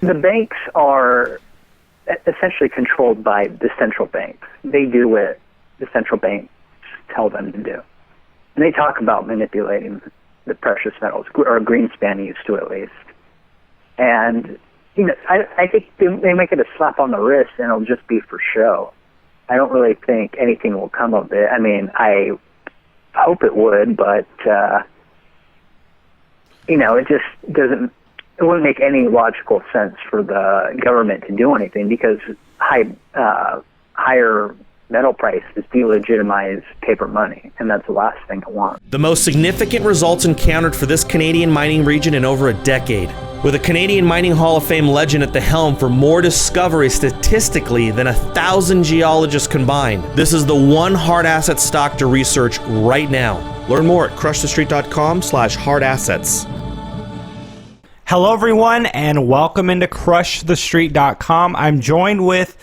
the banks are essentially controlled by the central banks. They do what the central banks tell them to do. And they talk about manipulating the precious metals, or Greenspan used to at least. And, I think they make it a slap on the wrist, and it'll just be for show. I don't really think anything will come of it. I mean, I hope it would, but, it just doesn't, it wouldn't make any logical sense for the government to do anything, because higher metal prices delegitimize paper money, and that's the last thing I want. The most significant results encountered for this Canadian mining region in over a decade, with a Canadian Mining Hall of Fame legend at the helm for more discoveries statistically than 1,000 geologists combined. This is the one hard asset stock to research right now. Learn more at crushthestreet.com/hardassets. Hello, everyone, and welcome into crushthestreet.com. I'm joined with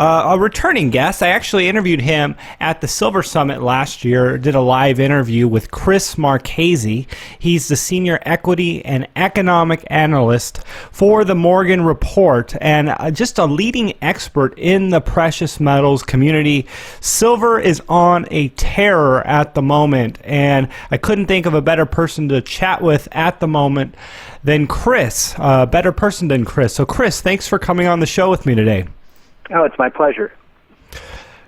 a returning guest. I actually interviewed him at the Silver Summit last year, did a live interview with Chris Marchese. He's the Senior Equity and Economic Analyst for the Morgan Report, and just a leading expert in the precious metals community. Silver is on a tear at the moment, and I couldn't think of a better person to chat with at the moment than Chris, a better person than Chris. So Chris, thanks for coming on the show with me today. Oh, it's my pleasure.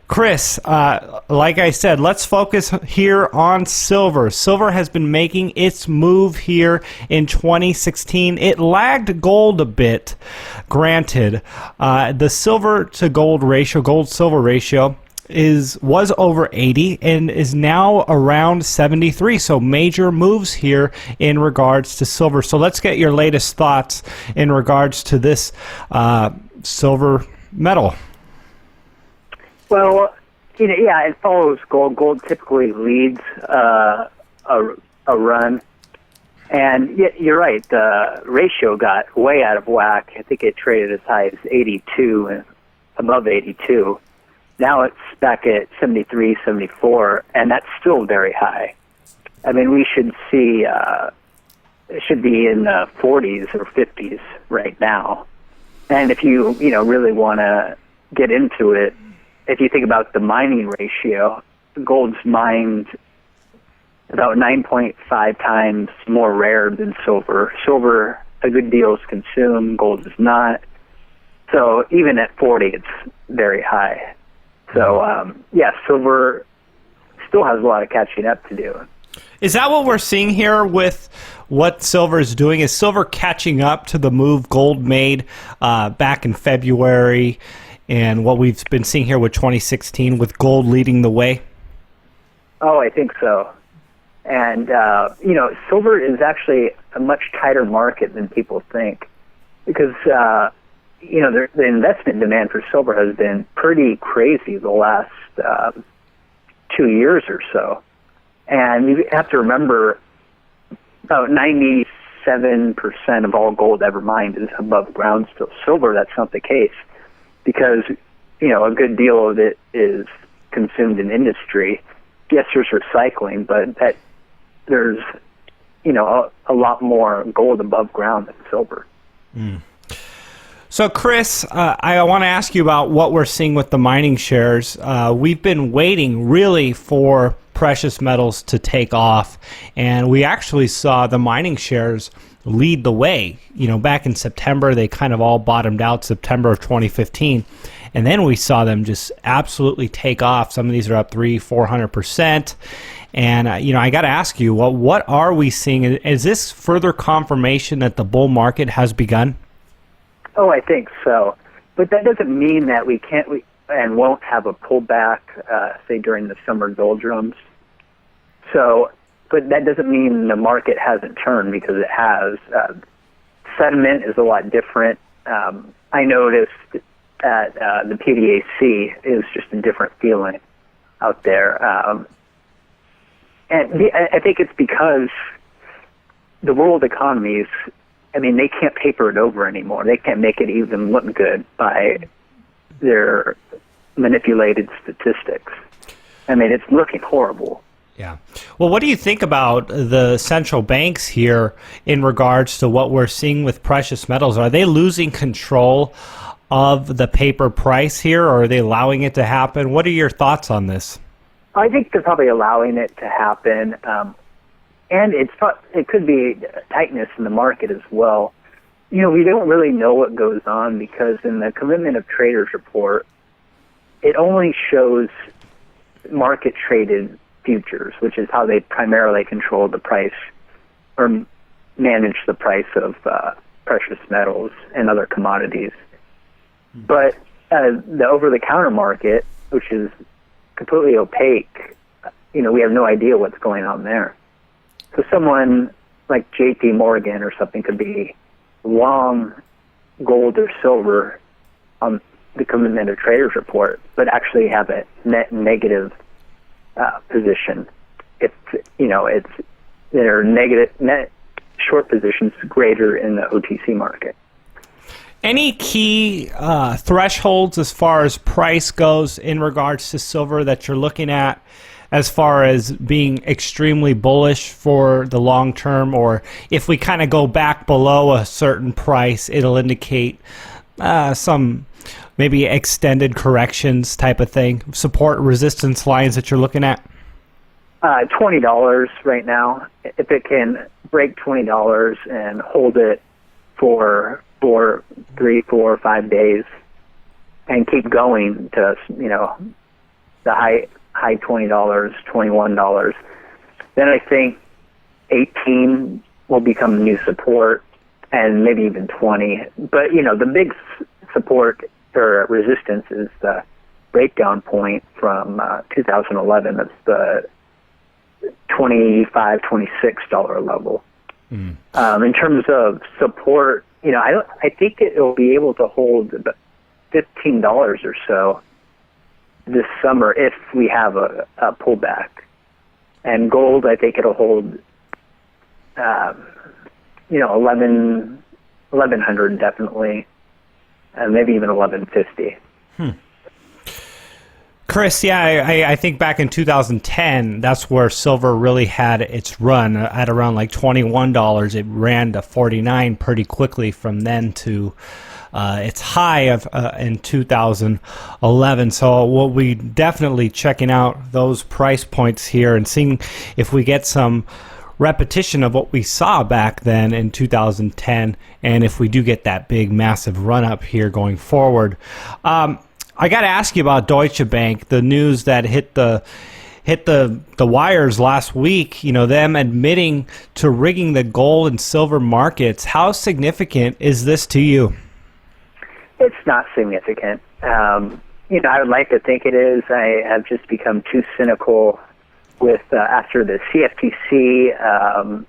Chris, like I said, let's focus here on silver. Silver has been making its move here in 2016. It lagged gold a bit, granted. The silver to gold ratio, gold-silver ratio, was over 80 and is now around 73. So major moves here in regards to silver. So let's get your latest thoughts in regards to this silver metal. Well, it follows gold. Gold typically leads a run. And you're right, the ratio got way out of whack. I think it traded as high as 82 and above 82. Now it's back at 73, 74, and that's still very high. I mean, we should see, it should be in the 40s or 50s right now. And if you, really want to get into it, if you think about the mining ratio, gold's mined about 9.5 times more rare than silver. Silver, a good deal is consumed, gold is not. So even at 40, it's very high. So, silver still has a lot of catching up to do. Is that what we're seeing here with what silver is doing? Is silver catching up to the move gold made back in February and what we've been seeing here with 2016 with gold leading the way? Oh, I think so. And, silver is actually a much tighter market than people think because, the investment demand for silver has been pretty crazy the last 2 years or so. And you have to remember, about 97% of all gold ever mined is above ground still. Silver, that's not the case because, a good deal of it is consumed in industry. Yes, there's recycling, but there's, a lot more gold above ground than silver. Mm. So, Chris, I want to ask you about what we're seeing with the mining shares. We've been waiting really for precious metals to take off, and we actually saw the mining shares lead the way. Back in September, they kind of all bottomed out September of 2015, and then we saw them just absolutely take off. Some of these are up 300-400%. And, I got to ask you, what are we seeing? Is this further confirmation that the bull market has begun? Oh, I think so. But that doesn't mean that we can't and won't have a pullback, say, during the summer doldrums. So, but that doesn't mean the market hasn't turned, because it has. Sentiment is a lot different. I noticed that the PDAC is just a different feeling out there. And I think it's because the world economies, they can't paper it over anymore. They can't make it even look good by their manipulated statistics. It's looking horrible. Yeah. Well, what do you think about the central banks here in regards to what we're seeing with precious metals? Are they losing control of the paper price here, or are they allowing it to happen? What are your thoughts on this? I think they're probably allowing it to happen, and it could be tightness in the market as well. We don't really know what goes on because in the Commitment of Traders report, it only shows market-traded futures, which is how they primarily control the price or manage the price of precious metals and other commodities. But the over-the-counter market, which is completely opaque, we have no idea what's going on there. So someone like J.P. Morgan or something could be long gold or silver on the Commitment of Traders report, but actually have a net negative position. If it's their negative net short positions greater in the OTC market. Any key thresholds as far as price goes in regards to silver that you're looking at as far as being extremely bullish for the long term, or if we kind of go back below a certain price, it'll indicate some maybe extended corrections type of thing, support resistance lines that you're looking at? $20 right now. If it can break $20 and hold it for 3, 4, 5 days and keep going to, the high $20, $21, then I think 18 will become the new support and maybe even 20. But, the big support or resistance is the breakdown point from 2011. That's the $25, $26 level. In terms of support, I think it will be able to hold about $15 or so this summer if we have a pullback. And gold, I think it'll hold, 1100 definitely, maybe even 1150. Chris, I think back in 2010, that's where silver really had its run at around like $21. It ran to 49 pretty quickly from then to its high of in 2011. So we'll be definitely checking out those price points here and seeing if we get some repetition of what we saw back then in 2010, and if we do get that big massive run up here going forward. I got to ask you about Deutsche Bank, the news that hit the wires last week, them admitting to rigging the gold and silver markets. How significant is this to you? It's not significant. I would like to think it is. I have just become too cynical with after the CFTC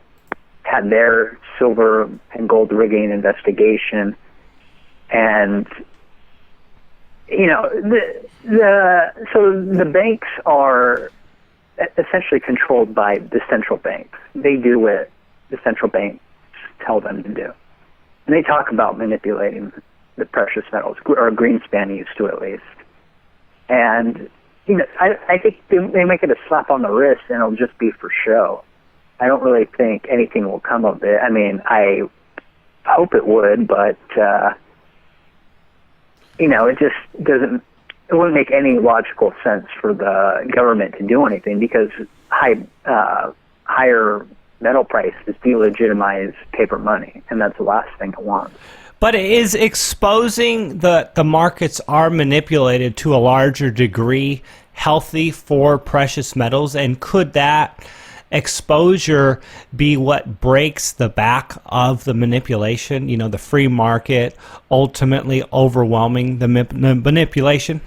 had their silver and gold rigging investigation, and the banks are essentially controlled by the central banks. They do what the central banks tell them to do, and they talk about manipulating the precious metals, or Greenspan used to at least. And I think they make it a slap on the wrist, and it'll just be for show. I don't really think anything will come of it. I mean, I hope it would, but it just doesn't. It wouldn't make any logical sense for the government to do anything, because higher metal prices delegitimize paper money, and that's the last thing it wants. But is exposing that the markets are manipulated to a larger degree healthy for precious metals, and could that exposure be what breaks the back of the manipulation, the free market ultimately overwhelming the manipulation?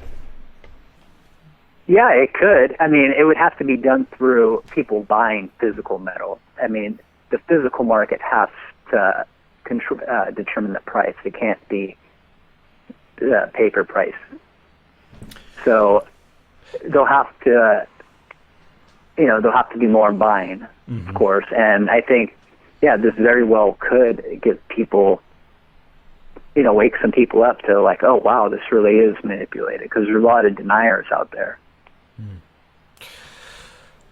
Yeah, it could. I mean, it would have to be done through people buying physical metal. I mean, the physical market has to determine the price. It can't be the paper price. So they'll have to, they'll have to do more buying, of course. And I think, this very well could give people, wake some people up to like, oh, wow, this really is manipulated, because there's a lot of deniers out there.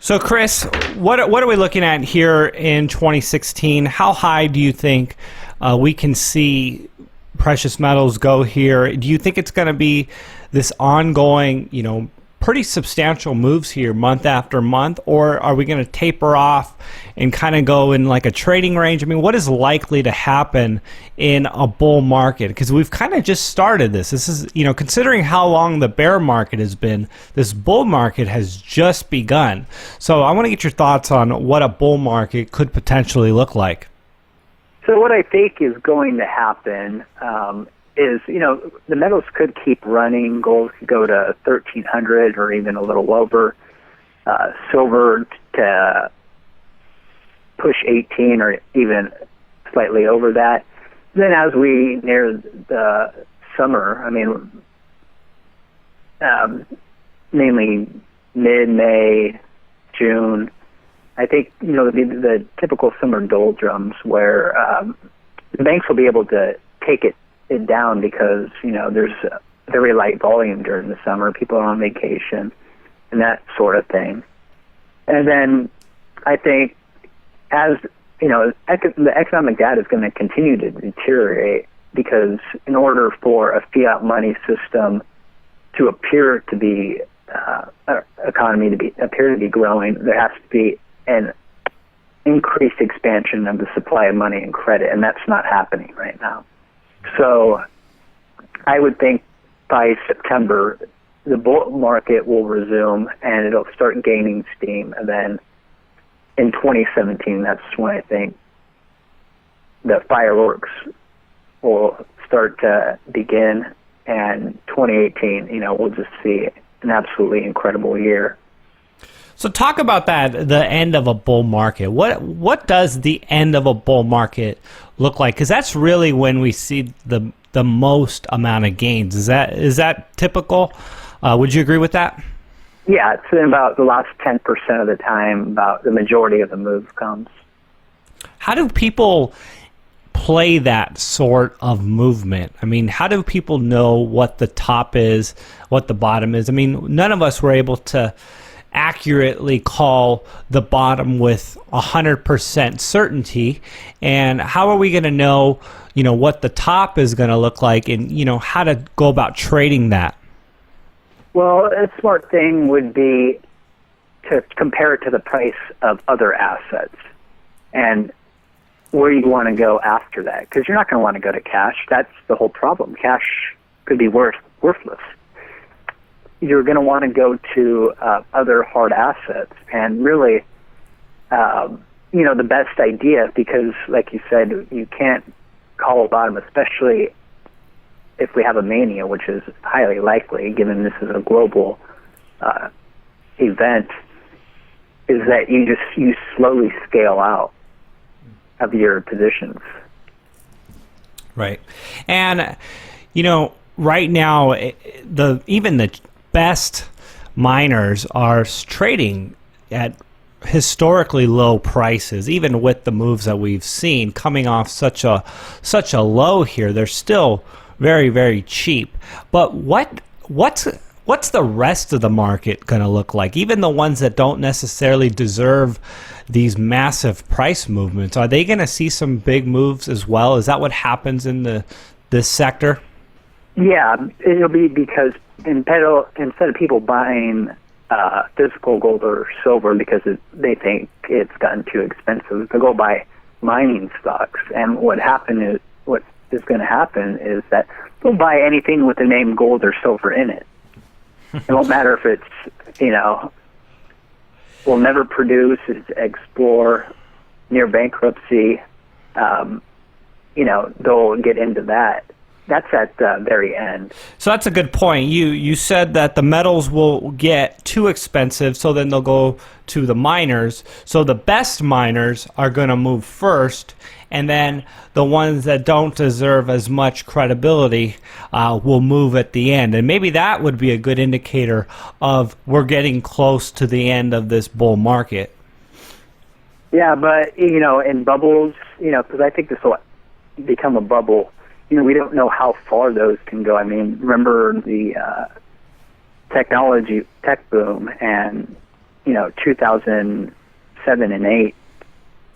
So, Chris, what are we looking at here in 2016? How high do you think we can see precious metals go here? Do you think it's going to be this ongoing, pretty substantial moves here month after month, or are we going to taper off and kind of go in like a trading range? I mean, what is likely to happen in a bull market? Because we've kind of just started this. This is, considering how long the bear market has been, this bull market has just begun. So I want to get your thoughts on what a bull market could potentially look like. So what I think is going to happen is, the metals could keep running. Gold could go to 1,300 or even a little over. Silver to push 18 or even slightly over that. Then as we near the summer, mainly mid-May, June, I think, the typical summer doldrums where the banks will be able to take it down because, there's very light volume during the summer. People are on vacation and that sort of thing. And then I think as, the economic data is going to continue to deteriorate because in order for a fiat money system to appear to be, economy to appear to be growing, there has to be an increased expansion of the supply of money and credit, and that's not happening right now. So I would think by September, the bull market will resume and it'll start gaining steam. And then in 2017, that's when I think the fireworks will start to begin. And 2018, we'll just see an absolutely incredible year. So talk about that, the end of a bull market. What does the end of a bull market look like? Because that's really when we see the most amount of gains. Is that typical? Would you agree with that? Yeah, it's in about the last 10% of the time, about the majority of the move comes. How do people play that sort of movement? I mean, how do people know what the top is, what the bottom is? I mean, none of us were able to accurately call the bottom with 100% certainty, and how are we going to know what the top is going to look like, and how to go about trading that? Well, a smart thing would be to compare it to the price of other assets and where you want to go after that, because you're not going to want to go to cash. That's the whole problem. Cash could be worthless. You're going to want to go to other hard assets, and really, the best idea, because like you said, you can't call a bottom, especially if we have a mania, which is highly likely, given this is a global event, is that you slowly scale out of your positions. Right. And, right now, even the best miners are trading at historically low prices, even with the moves that we've seen coming off such a low here. They're still very, very cheap. But what's the rest of the market going to look like? Even the ones that don't necessarily deserve these massive price movements, are they going to see some big moves as well? Is that what happens in this sector? Yeah, it'll be because instead of people buying physical gold or silver because they think it's gotten too expensive, they'll go buy mining stocks. And what is going to happen is that they'll buy anything with the name gold or silver in it. It won't matter if it's, will never produce, it's explore, near bankruptcy. They'll get into that. That's at the very end. So that's a good point. You said that the metals will get too expensive, so then they'll go to the miners. So the best miners are going to move first, and then the ones that don't deserve as much credibility will move at the end. And maybe that would be a good indicator of we're getting close to the end of this bull market. Yeah, but, in bubbles, because I think this will become a bubble, we don't know how far those can go. I mean, remember the tech boom, and 2007 and 8,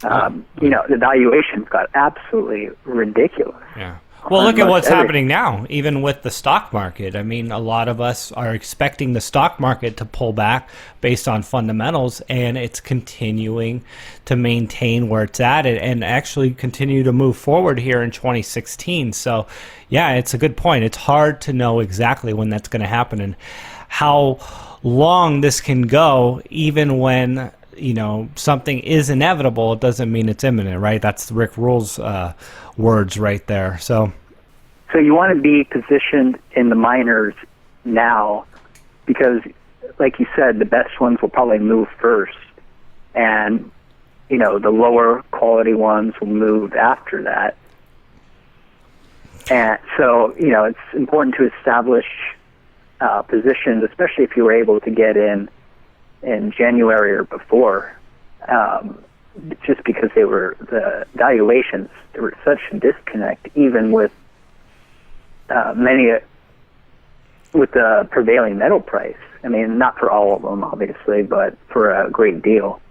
the valuations got absolutely ridiculous. Yeah. Well, look at what's happening now, even with the stock market. I mean, a lot of us are expecting the stock market to pull back based on fundamentals, and it's continuing to maintain where it's at and actually continue to move forward here in 2016. So, yeah, it's a good point. It's hard to know exactly when that's going to happen and how long this can go, even when something is inevitable. It doesn't mean it's imminent, right? That's Rick Rule's words right there. So you want to be positioned in the minors now because, like you said, the best ones will probably move first, and the lower quality ones will move after that. And so it's important to establish positions, especially if you were able to get in January or before, just because the valuations, there was such a disconnect, even with with the prevailing metal price. I mean, not for all of them, obviously, but for a great deal.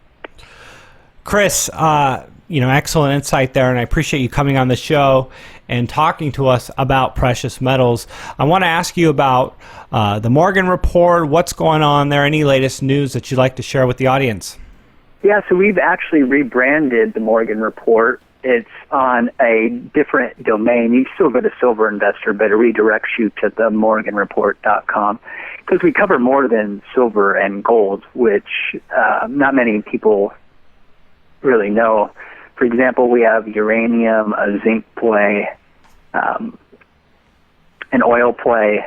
Chris, excellent insight there, and I appreciate you coming on the show and talking to us about precious metals. I want to ask you about the Morgan Report. What's going on there? Any latest news that you'd like to share with the audience? Yeah, so we've actually rebranded the Morgan Report. It's on a different domain. You still go to Silver Investor, but it redirects you to the morganreport.com because we cover more than silver and gold, which not many people really know. For example, we have uranium, a zinc play, an oil play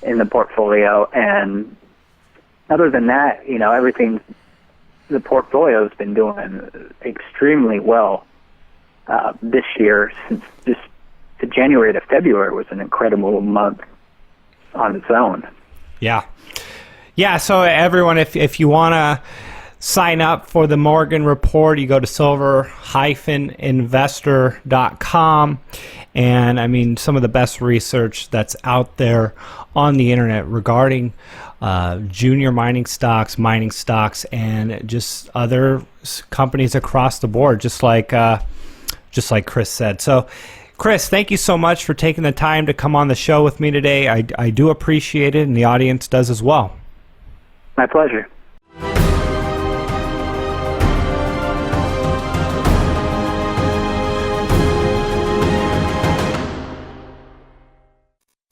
in the portfolio, and other than that, everything, the portfolio has been doing extremely well this year. Since just the January to February was an incredible month on its own. Yeah. So everyone, if you want to sign up for the Morgan Report, you go to silver-investor.com, and I mean some of the best research that's out there on the internet regarding junior mining stocks, and just other companies across the board, just like Chris said. So, Chris, thank you so much for taking the time to come on the show with me today. I do appreciate it, and the audience does as well. My pleasure.